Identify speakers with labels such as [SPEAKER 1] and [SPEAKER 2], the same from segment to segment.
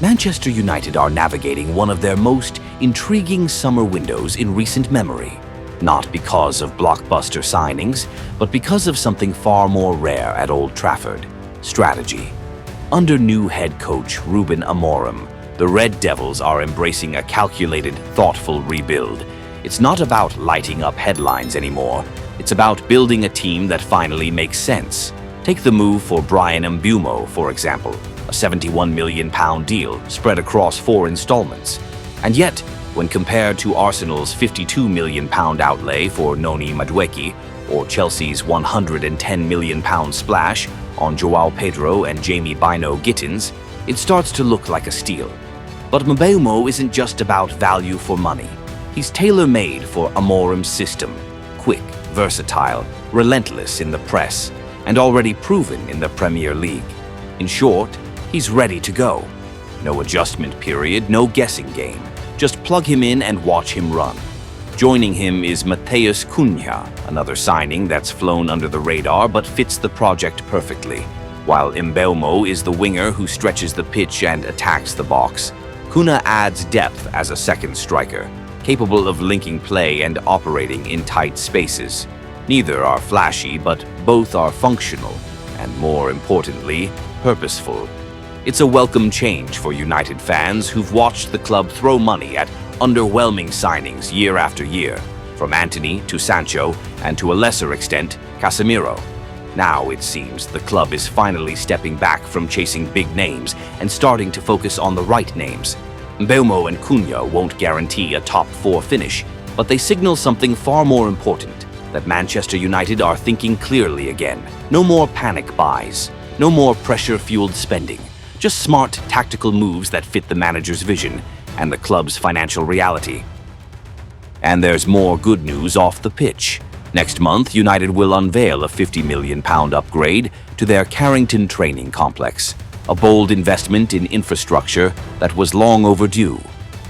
[SPEAKER 1] Manchester United are navigating one of their most intriguing summer windows in recent memory. Not because of blockbuster signings, but because of something far more rare at Old Trafford: strategy. Under new head coach Rúben Amorim, the Red Devils are embracing a calculated, thoughtful rebuild. It's not about lighting up headlines anymore. It's about building a team that finally makes sense. Take the move for Bryan and Mbeumo, for example, a £71 million deal spread across 4 installments. And yet, when compared to Arsenal's £52 million outlay for Noni Madueke, or Chelsea's £110 million splash on João Pedro and Jamie Bino Gittins, it starts to look like a steal. But Mbeumo isn't just about value for money. He's tailor-made for Amorim's system: quick, versatile, relentless in the press, and already proven in the Premier League. In short, he's ready to go. No adjustment period, no guessing game. Just plug him in and watch him run. Joining him is Matheus Cunha, another signing that's flown under the radar but fits the project perfectly. While Mbeumo is the winger who stretches the pitch and attacks the box, Cunha adds depth as a second striker, capable of linking play and operating in tight spaces. Neither are flashy, but both are functional, and more importantly, purposeful. It's a welcome change for United fans who've watched the club throw money at underwhelming signings year after year, from Antony to Sancho and to a lesser extent, Casemiro. Now, it seems, the club is finally stepping back from chasing big names and starting to focus on the right names. Mbeumo and Cunha won't guarantee a top 4 finish, but they signal something far more important: that Manchester United are thinking clearly again. No more panic buys, no more pressure-fueled spending, just smart tactical moves that fit the manager's vision and the club's financial reality. And there's more good news off the pitch. Next month, United will unveil a £50 million upgrade to their Carrington training complex, a bold investment in infrastructure that was long overdue.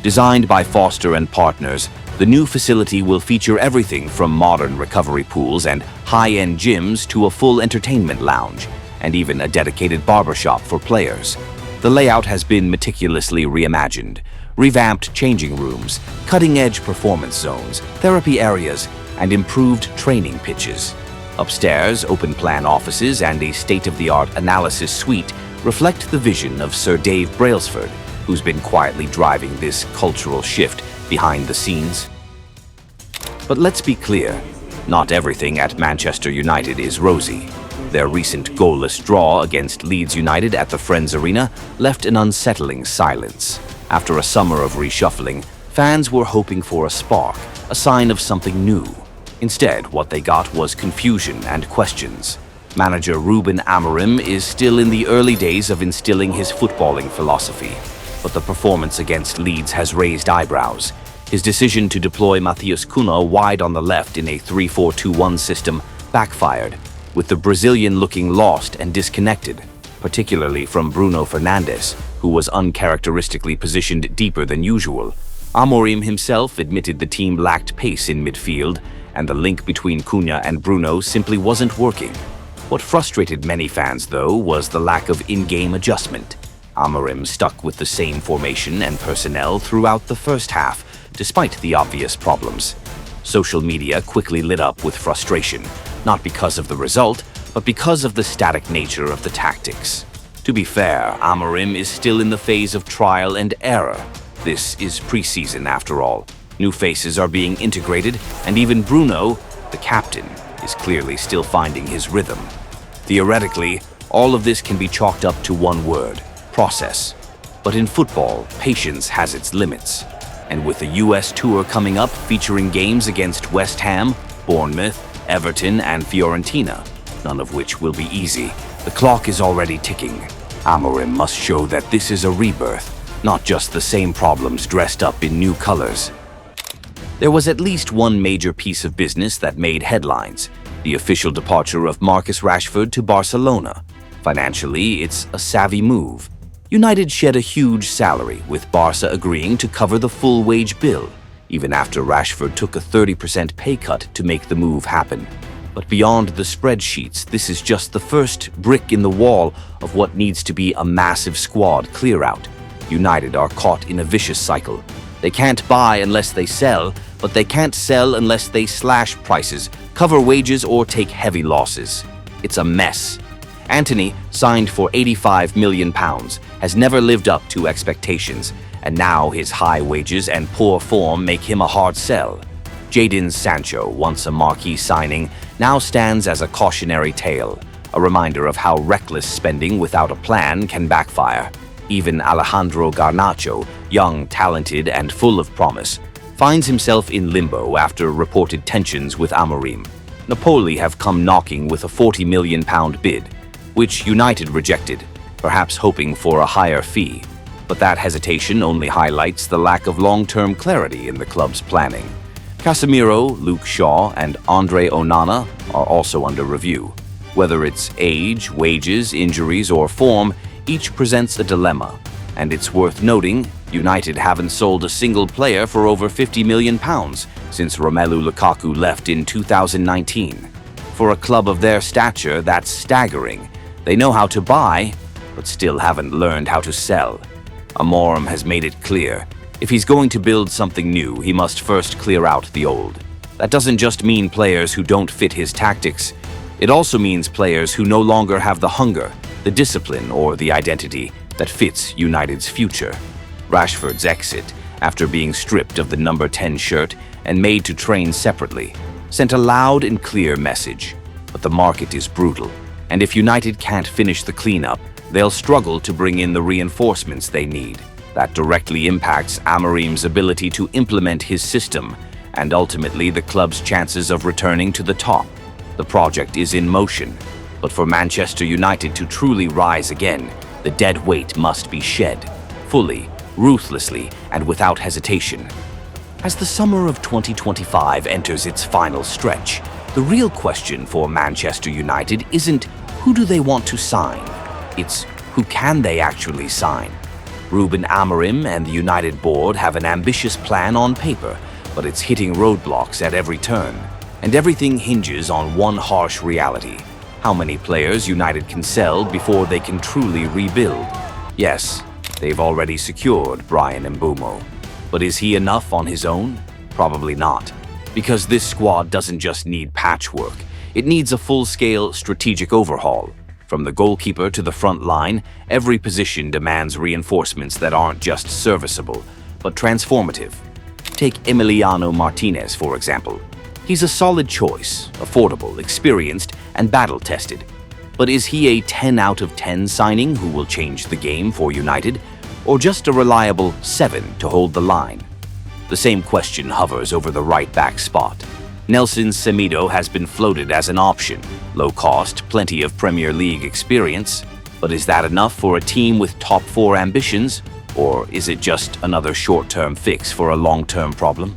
[SPEAKER 1] Designed by Foster and Partners, the new facility will feature everything from modern recovery pools and high-end gyms to a full entertainment lounge, and even a dedicated barbershop for players. The layout has been meticulously reimagined: revamped changing rooms, cutting-edge performance zones, therapy areas, and improved training pitches. Upstairs, open-plan offices and a state-of-the-art analysis suite reflect the vision of Sir Dave Brailsford, who's been quietly driving this cultural shift behind the scenes. But let's be clear, not everything at Manchester United is rosy. Their recent goalless draw against Leeds United at the Friends Arena left an unsettling silence. After a summer of reshuffling, fans were hoping for a spark, a sign of something new. Instead, what they got was confusion and questions. Manager Rúben Amorim is still in the early days of instilling his footballing philosophy, but the performance against Leeds has raised eyebrows. His decision to deploy Matheus Cunha wide on the left in a 3-4-2-1 system backfired, with the Brazilian looking lost and disconnected, particularly from Bruno Fernandes, who was uncharacteristically positioned deeper than usual. Amorim himself admitted the team lacked pace in midfield, and the link between Cunha and Bruno simply wasn't working. What frustrated many fans, though, was the lack of in-game adjustment. Amorim stuck with the same formation and personnel throughout the first half, despite the obvious problems. Social media quickly lit up with frustration, not because of the result, but because of the static nature of the tactics. To be fair, Amorim is still in the phase of trial and error. This is preseason, after all. New faces are being integrated, and even Bruno, the captain, is clearly still finding his rhythm. Theoretically, all of this can be chalked up to one word: process. But in football, patience has its limits. And with the US tour coming up featuring games against West Ham, Bournemouth, Everton, and Fiorentina, none of which will be easy, the clock is already ticking. Amorim must show that this is a rebirth, not just the same problems dressed up in new colors. There was at least one major piece of business that made headlines: the official departure of Marcus Rashford to Barcelona. Financially, it's a savvy move. United shed a huge salary, with Barca agreeing to cover the full wage bill, even after Rashford took a 30% pay cut to make the move happen. But beyond the spreadsheets, this is just the first brick in the wall of what needs to be a massive squad clear-out. United are caught in a vicious cycle. They can't buy unless they sell, but they can't sell unless they slash prices, cover wages, or take heavy losses. It's a mess. Antony, signed for £85 million, has never lived up to expectations, and now his high wages and poor form make him a hard sell. Jadon Sancho, once a marquee signing, now stands as a cautionary tale, a reminder of how reckless spending without a plan can backfire. Even Alejandro Garnacho, young, talented, and full of promise, finds himself in limbo after reported tensions with Amorim. Napoli have come knocking with a £40 million bid, which United rejected, perhaps hoping for a higher fee. But that hesitation only highlights the lack of long-term clarity in the club's planning. Casemiro, Luke Shaw, and Andre Onana are also under review. Whether it's age, wages, injuries, or form, each presents a dilemma. And it's worth noting, United haven't sold a single player for over £50 million since Romelu Lukaku left in 2019. For a club of their stature, that's staggering. They know how to buy, but still haven't learned how to sell. Amorim has made it clear, if he's going to build something new, he must first clear out the old. That doesn't just mean players who don't fit his tactics. It also means players who no longer have the hunger, the discipline, or the identity that fits United's future. Rashford's exit, after being stripped of the number 10 shirt and made to train separately, sent a loud and clear message. But the market is brutal, and if United can't finish the cleanup, they'll struggle to bring in the reinforcements they need. That directly impacts Amorim's ability to implement his system and ultimately the club's chances of returning to the top. The project is in motion, but for Manchester United to truly rise again, the dead weight must be shed, fully, ruthlessly, and without hesitation. As the summer of 2025 enters its final stretch, the real question for Manchester United isn't who do they want to sign, it's who can they actually sign. Rúben Amorim and the United board have an ambitious plan on paper, but it's hitting roadblocks at every turn. And everything hinges on one harsh reality: how many players United can sell before they can truly rebuild. Yes, they've already secured Bryan and Mbeumo, but is he enough on his own? Probably not, because this squad doesn't just need patchwork, it needs a full-scale strategic overhaul. From the goalkeeper to the front line, every position demands reinforcements that aren't just serviceable, but transformative. Take Emiliano Martinez, for example. He's a solid choice, affordable, experienced, and battle-tested. But is he a 10 out of 10 signing who will change the game for United, or just a reliable 7 to hold the line? The same question hovers over the right-back spot. Nelson Semedo has been floated as an option. Low cost, plenty of Premier League experience. But is that enough for a team with top 4 ambitions? Or is it just another short-term fix for a long-term problem?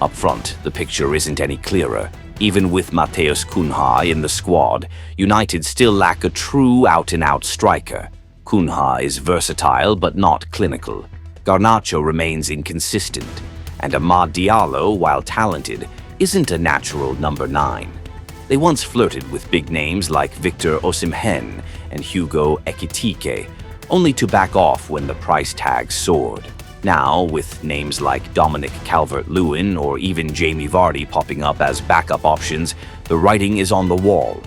[SPEAKER 1] Up front, the picture isn't any clearer. Even with Matheus Cunha in the squad, United still lack a true out-and-out striker. Cunha is versatile but not clinical. Garnacho remains inconsistent. And Amad Diallo, while talented, isn't a natural number 9. They once flirted with big names like Victor Osimhen and Hugo Ekitike, only to back off when the price tag soared. Now, with names like Dominic Calvert-Lewin or even Jamie Vardy popping up as backup options, the writing is on the wall.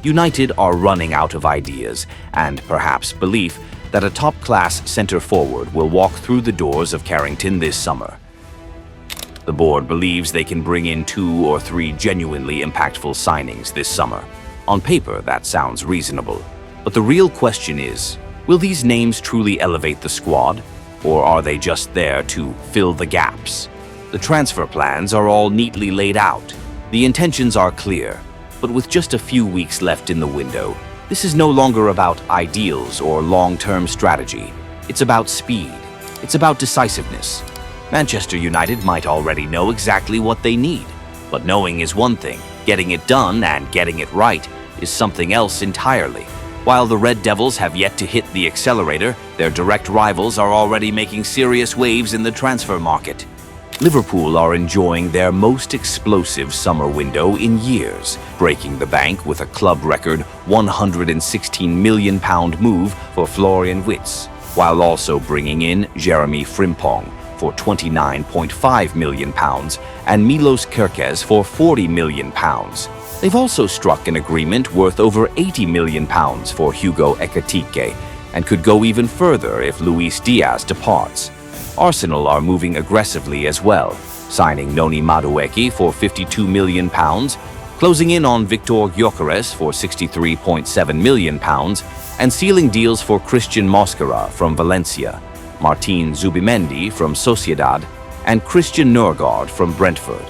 [SPEAKER 1] United are running out of ideas and perhaps belief that a top-class centre-forward will walk through the doors of Carrington this summer. The board believes they can bring in 2 or 3 genuinely impactful signings this summer. On paper, that sounds reasonable. But the real question is, will these names truly elevate the squad? Or are they just there to fill the gaps? The transfer plans are all neatly laid out. The intentions are clear. But with just a few weeks left in the window, this is no longer about ideals or long-term strategy. It's about speed. It's about decisiveness. Manchester United might already know exactly what they need, but knowing is one thing, getting it done and getting it right is something else entirely. While the Red Devils have yet to hit the accelerator, their direct rivals are already making serious waves in the transfer market. Liverpool are enjoying their most explosive summer window in years, breaking the bank with a club record £116 million move for Florian Wirtz. while also bringing in Jeremy Frimpong for £29.5 million and Milos Kerkez for £40 million. They've also struck an agreement worth over £80 million for Hugo Ekitike and could go even further if Luis Diaz departs. Arsenal are moving aggressively as well, signing Noni Madueke for £52 million, closing in on Victor Gyökeres for £63.7 million, and sealing deals for Christian Mosquera from Valencia, Martin Zubimendi from Sociedad, and Christian Nørgaard from Brentford.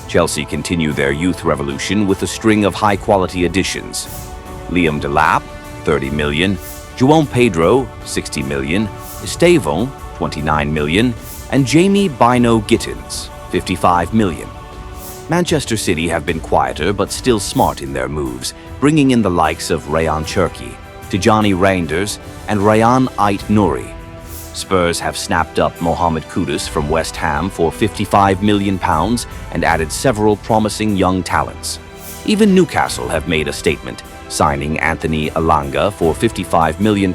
[SPEAKER 1] Chelsea continue their youth revolution with a string of high-quality additions. Liam Delap, £30 million, João Pedro, £60 million, Estevão, £29 million, and Jamie Bino Gittins, £55 million. Manchester City have been quieter but still smart in their moves, bringing in the likes of Rayan Cherki, Tijani Reinders, and Ryan Ait-Nouri. Spurs have snapped up Mohamed Kudus from West Ham for £55 million and added several promising young talents. Even Newcastle have made a statement, signing Anthony Elanga for £55 million.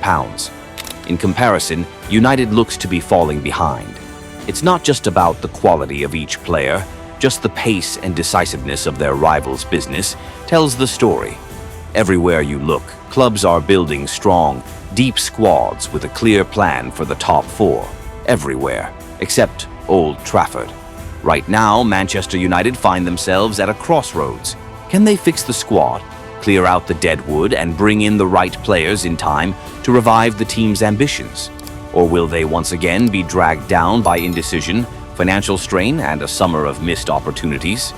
[SPEAKER 1] In comparison, United looks to be falling behind. It's not just about the quality of each player, just the pace and decisiveness of their rivals' business tells the story. Everywhere you look, clubs are building strong, deep squads with a clear plan for the top four. Everywhere, except Old Trafford. Right now, Manchester United find themselves at a crossroads. Can they fix the squad, clear out the deadwood, and bring in the right players in time to revive the team's ambitions? Or will they once again be dragged down by indecision, financial strain, and a summer of missed opportunities?